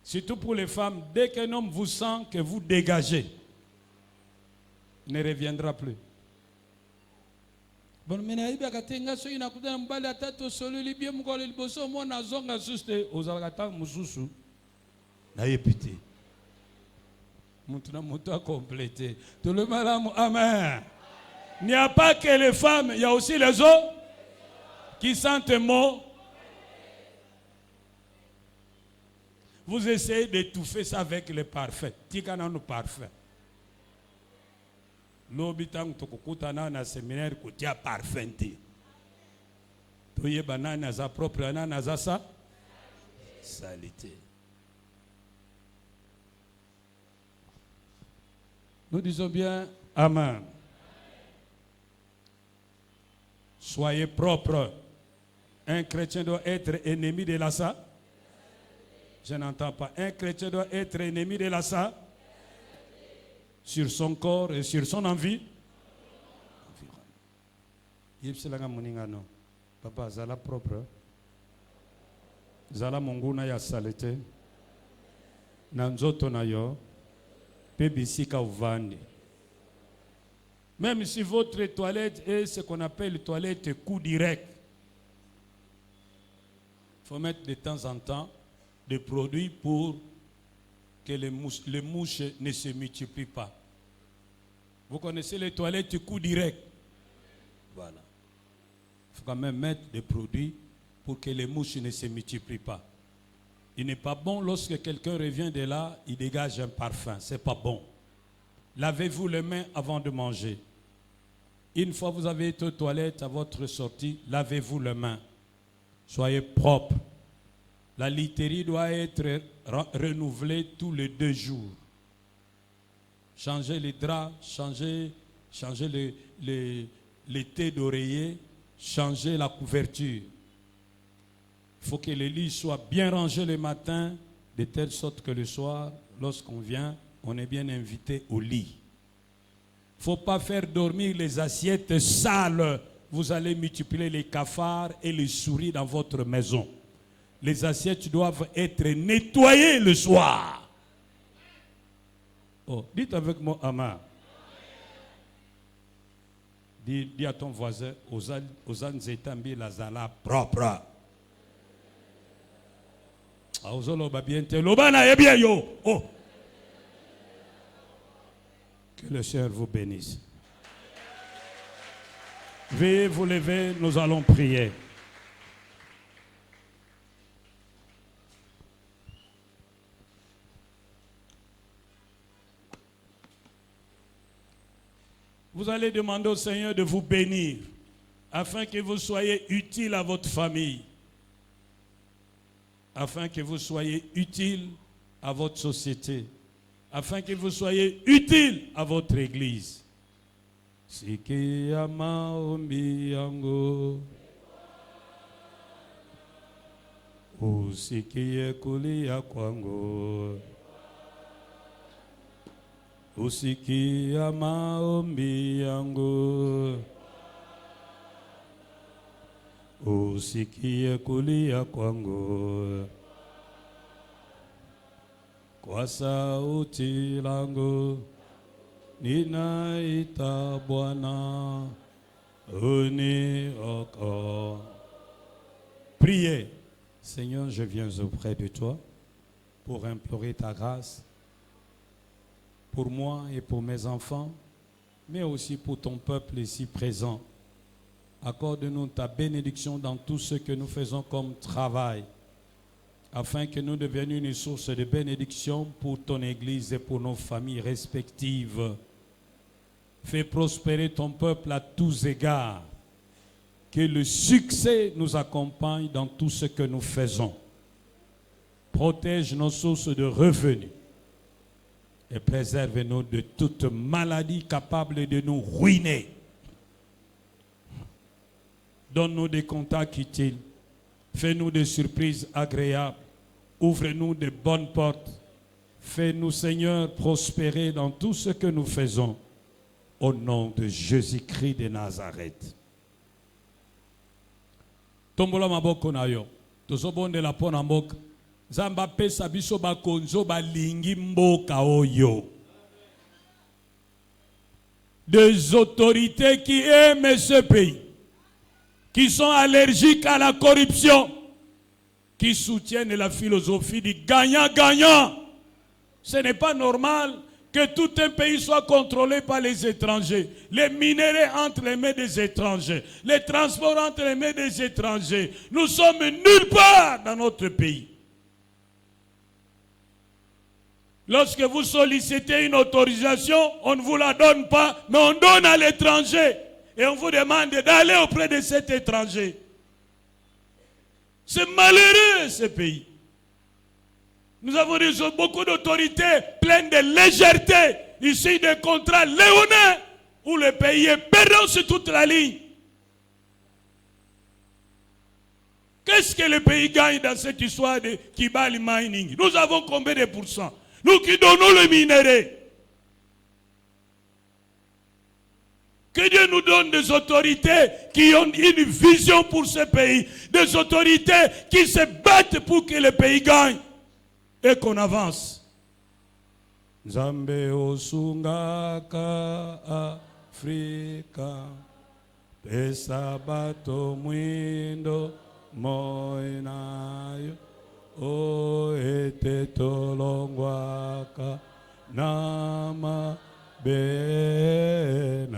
Surtout pour les femmes, dès qu'un homme vous sent que vous dégagez, ne reviendra plus. Bon, mais il y a des gens qui ont été solo, ils ont été bosso, moi, nazonga juste aux algata mususu. N'ayez pitié. Moutouna complété. Tout le monde, Amen. Il n'y a pas que les femmes, il y a aussi les hommes qui sentent mot. Vous essayez d'étouffer ça avec les parfums. Tikana nous parfums. L'obitang tokukutana na séminaire kutia parfumé. Toye banana za propre nana za sa salité. Nous disons bien Amen. Soyez propres. Un chrétien doit être ennemi de la sa. Je n'entends pas. Un chrétien doit être ennemi de la sa. Sur son corps et sur son envie. Papa, zala propre. Zala monguna ya salete. Nanzoto na yo. Pebisika uvande. Même si votre toilette est ce qu'on appelle toilette coup direct, il faut mettre de temps en temps des produits pour que les mouches ne se multiplient pas. Vous connaissez les toilettes coup direct? Voilà. Il faut quand même mettre des produits pour que les mouches ne se multiplient pas. Il n'est pas bon lorsque quelqu'un revient de là, il dégage un parfum. Ce n'est pas bon. Lavez-vous les mains avant de manger. Une fois que vous avez été aux toilettes à votre sortie, lavez-vous les mains. Soyez propre. La literie doit être renouvelée tous les 2 jours. Changez les draps, changez les thés d'oreiller, changez la couverture. Il faut que les lits soient bien rangés le matin, de telle sorte que le soir, lorsqu'on vient, on est bien invité au lit. Il ne faut pas faire dormir les assiettes sales. Vous allez multiplier les cafards et les souris dans votre maison. Les assiettes doivent être nettoyées le soir. Oh, dites avec moi, Amen. Dis à ton voisin, aux anzetambi la zala propre. Que le Seigneur vous bénisse. Veuillez vous lever, nous allons prier. Vous allez demander au Seigneur de vous bénir afin que vous soyez utile à votre famille, afin que vous soyez utile à votre société, afin que vous soyez utile à votre église. Sikia maombi yangu, usikie kulia kwangu, usikia maombi yangu, usikie kulia kwangu, kwa sauti langu ninaita Bwana uniokoe. Priez. Seigneur, je viens auprès de toi pour implorer ta grâce pour moi et pour mes enfants, mais aussi pour ton peuple ici présent. Accorde-nous ta bénédiction dans tout ce que nous faisons comme travail, afin que nous devenions une source de bénédiction pour ton Église et pour nos familles respectives. Fais prospérer ton peuple à tous égards. Que le succès nous accompagne dans tout ce que nous faisons. Protège nos sources de revenus et préserve-nous de toute maladie capable de nous ruiner. Donne-nous des contacts utiles. Fais-nous des surprises agréables. Ouvre-nous de bonnes portes. Fais-nous, Seigneur, prospérer dans tout ce que nous faisons. Au nom de Jésus-Christ de Nazareth. Tombola maboko na yo. Tozobondela pona mboka. Zamba pesa biso bakonzo balingi mboka oyo. Des autorités qui aiment ce pays, qui sont allergiques à la corruption, qui soutiennent la philosophie du gagnant-gagnant. Ce n'est pas normal que tout un pays soit contrôlé par les étrangers. Les minéraux entre les mains des étrangers. Les transports entre les mains des étrangers. Nous sommes nulle part dans notre pays. Lorsque vous sollicitez une autorisation, on ne vous la donne pas, mais on donne à l'étranger. Et on vous demande d'aller auprès de cet étranger. C'est malheureux ce pays. Nous avons reçu beaucoup d'autorités pleines de légèreté. Ici des contrats léonins où le pays est perdant sur toute la ligne. Qu'est-ce que le pays gagne dans cette histoire de Kibali Mining? Nous avons combien de pourcents? Nous qui donnons le minerai. Que Dieu nous donne des autorités qui ont une vision pour ce pays. Des autorités qui se battent pour que le pays gagne. Et qu'on avance. Nzambe osungaka Afrika pesa bato mwindo moinayo o ete tolongwaka nama benalo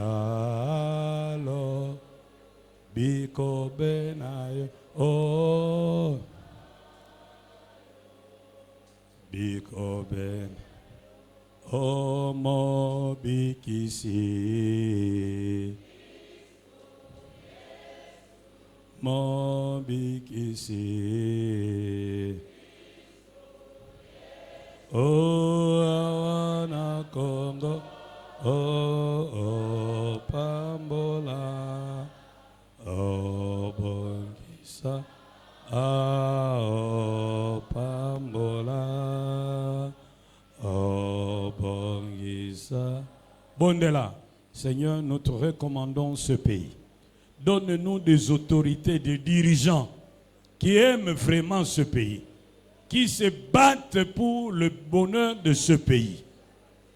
biko benayo o biko ben o mo bikisi mo bikisi o awana Congo o pambola o bongisa o pambola o bongisa. Bondela, Seigneur, nous te recommandons ce pays. Donne-nous des autorités, des dirigeants qui aiment vraiment ce pays, qui se battent pour le bonheur de ce pays.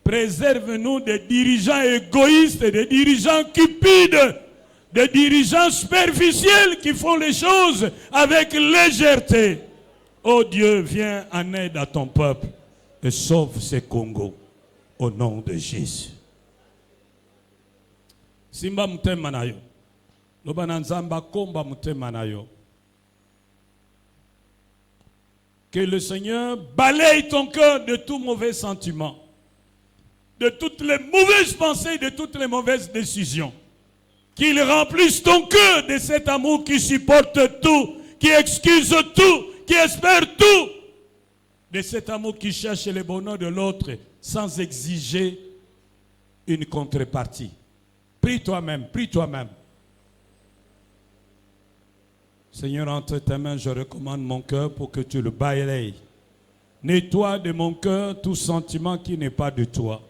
Préserve-nous des dirigeants égoïstes, des dirigeants cupides, des dirigeants superficiels qui font les choses avec légèreté. Oh Dieu, viens en aide à ton peuple et sauve ces Congos au nom de Jésus. Simba mutema na yo. Lobana nzamba komba mutema na yo. Que le Seigneur balaye ton cœur de tout mauvais sentiment, de toutes les mauvaises pensées, de toutes les mauvaises décisions. Qu'il remplisse ton cœur de cet amour qui supporte tout, qui excuse tout, qui espère tout. De cet amour qui cherche le bonheur de l'autre sans exiger une contrepartie. Prie toi-même, prie toi-même. Seigneur, entre tes mains, je recommande mon cœur pour que tu le balayes. Nettoie de mon cœur tout sentiment qui n'est pas de toi.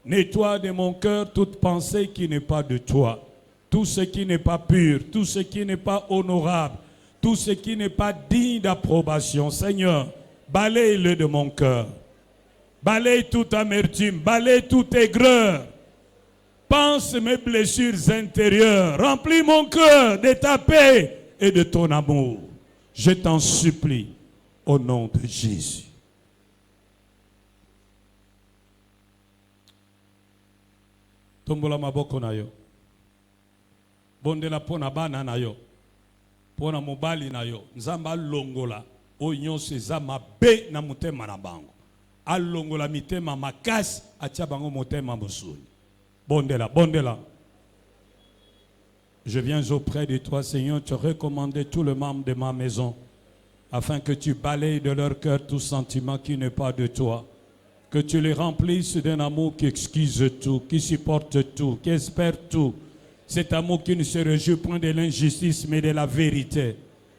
Nettoie de mon cœur toute pensée qui n'est pas de toi. Tout ce qui n'est pas pur, tout ce qui n'est pas honorable, tout ce qui n'est pas digne d'approbation. Seigneur, balaye-le de mon cœur. Balaye toute amertume, balaye toute aigreur. Pense mes blessures intérieures. Remplis mon cœur de ta paix et de ton amour. Je t'en supplie au nom de Jésus. Tombola maboko na yo. Bondela pona bana na yo. Pona mobali na yo. Nzamba longola. Oyo seza mabe na mutema na bango. Alongola mitema makasi atia bango mutema musuni. Bondela, bondela. Je viens auprès de toi, Seigneur, te recommander tous les membres de ma maison, afin que tu balayes de leur cœur tout sentiment qui n'est pas de toi, que tu les remplisses d'un amour qui excuse tout, qui supporte tout, qui espère tout. Cet amour qui ne se réjouit point de l'injustice, mais de la vérité.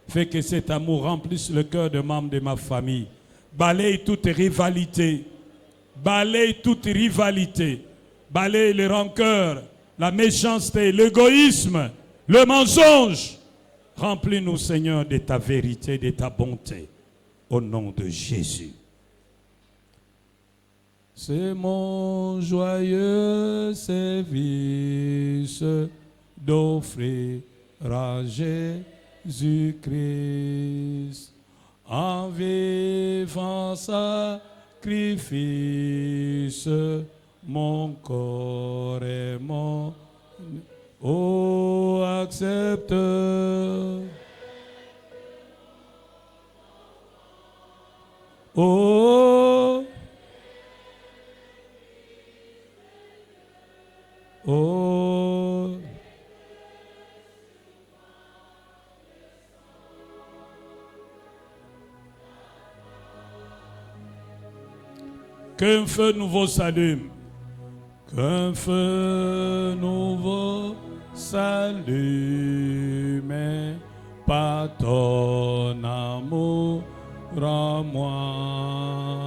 Fais que cet amour remplisse le cœur des membres de ma famille. Balaye toute rivalité. Balaye toute rivalité. Balaye les rancœurs, la méchanceté, l'égoïsme, le mensonge. Remplis-nous, Seigneur, de ta vérité, de ta bonté. Au nom de Jésus. C'est mon joyeux service d'offrir à Jésus-Christ en vivant sacrifice mon corps et mon... Oh, accepte. Oh, oh. Qu'un feu nouveau s'allume. Qu'un feu nouveau s'allume par ton amour en moi.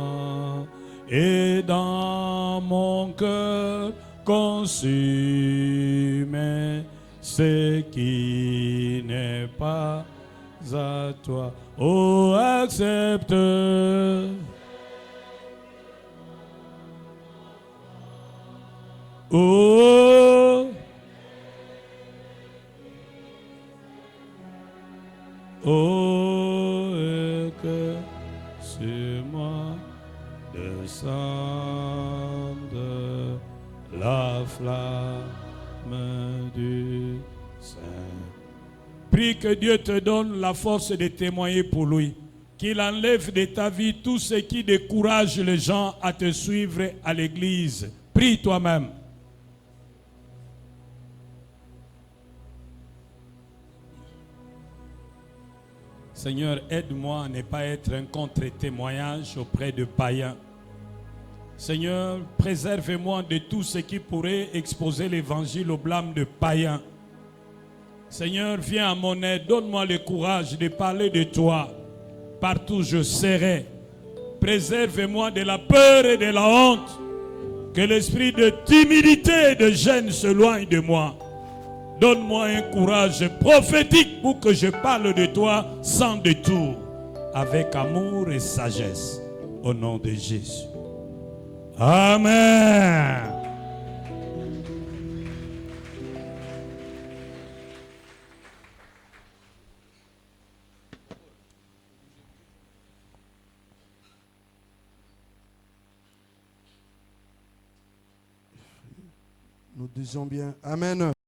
Et dans mon cœur consume ce qui n'est pas à toi. Oh, accepte. Oh, Oh, et que sur moi descende la flamme du Saint. Prie que Dieu te donne la force de témoigner pour lui. Qu'il enlève de ta vie tout ce qui décourage les gens à te suivre à l'église. Prie toi-même. Seigneur, aide-moi à ne pas être un contre-témoignage auprès de païens. Seigneur, préserve-moi de tout ce qui pourrait exposer l'évangile au blâme de païens. Seigneur, viens à mon aide, donne-moi le courage de parler de toi. Partout où je serai. Préserve-moi de la peur et de la honte. Que l'esprit de timidité et de gêne se loigne de moi. Donne-moi un courage prophétique pour que je parle de toi sans détour, avec amour et sagesse. Au nom de Jésus. Amen. Nous disons bien Amen.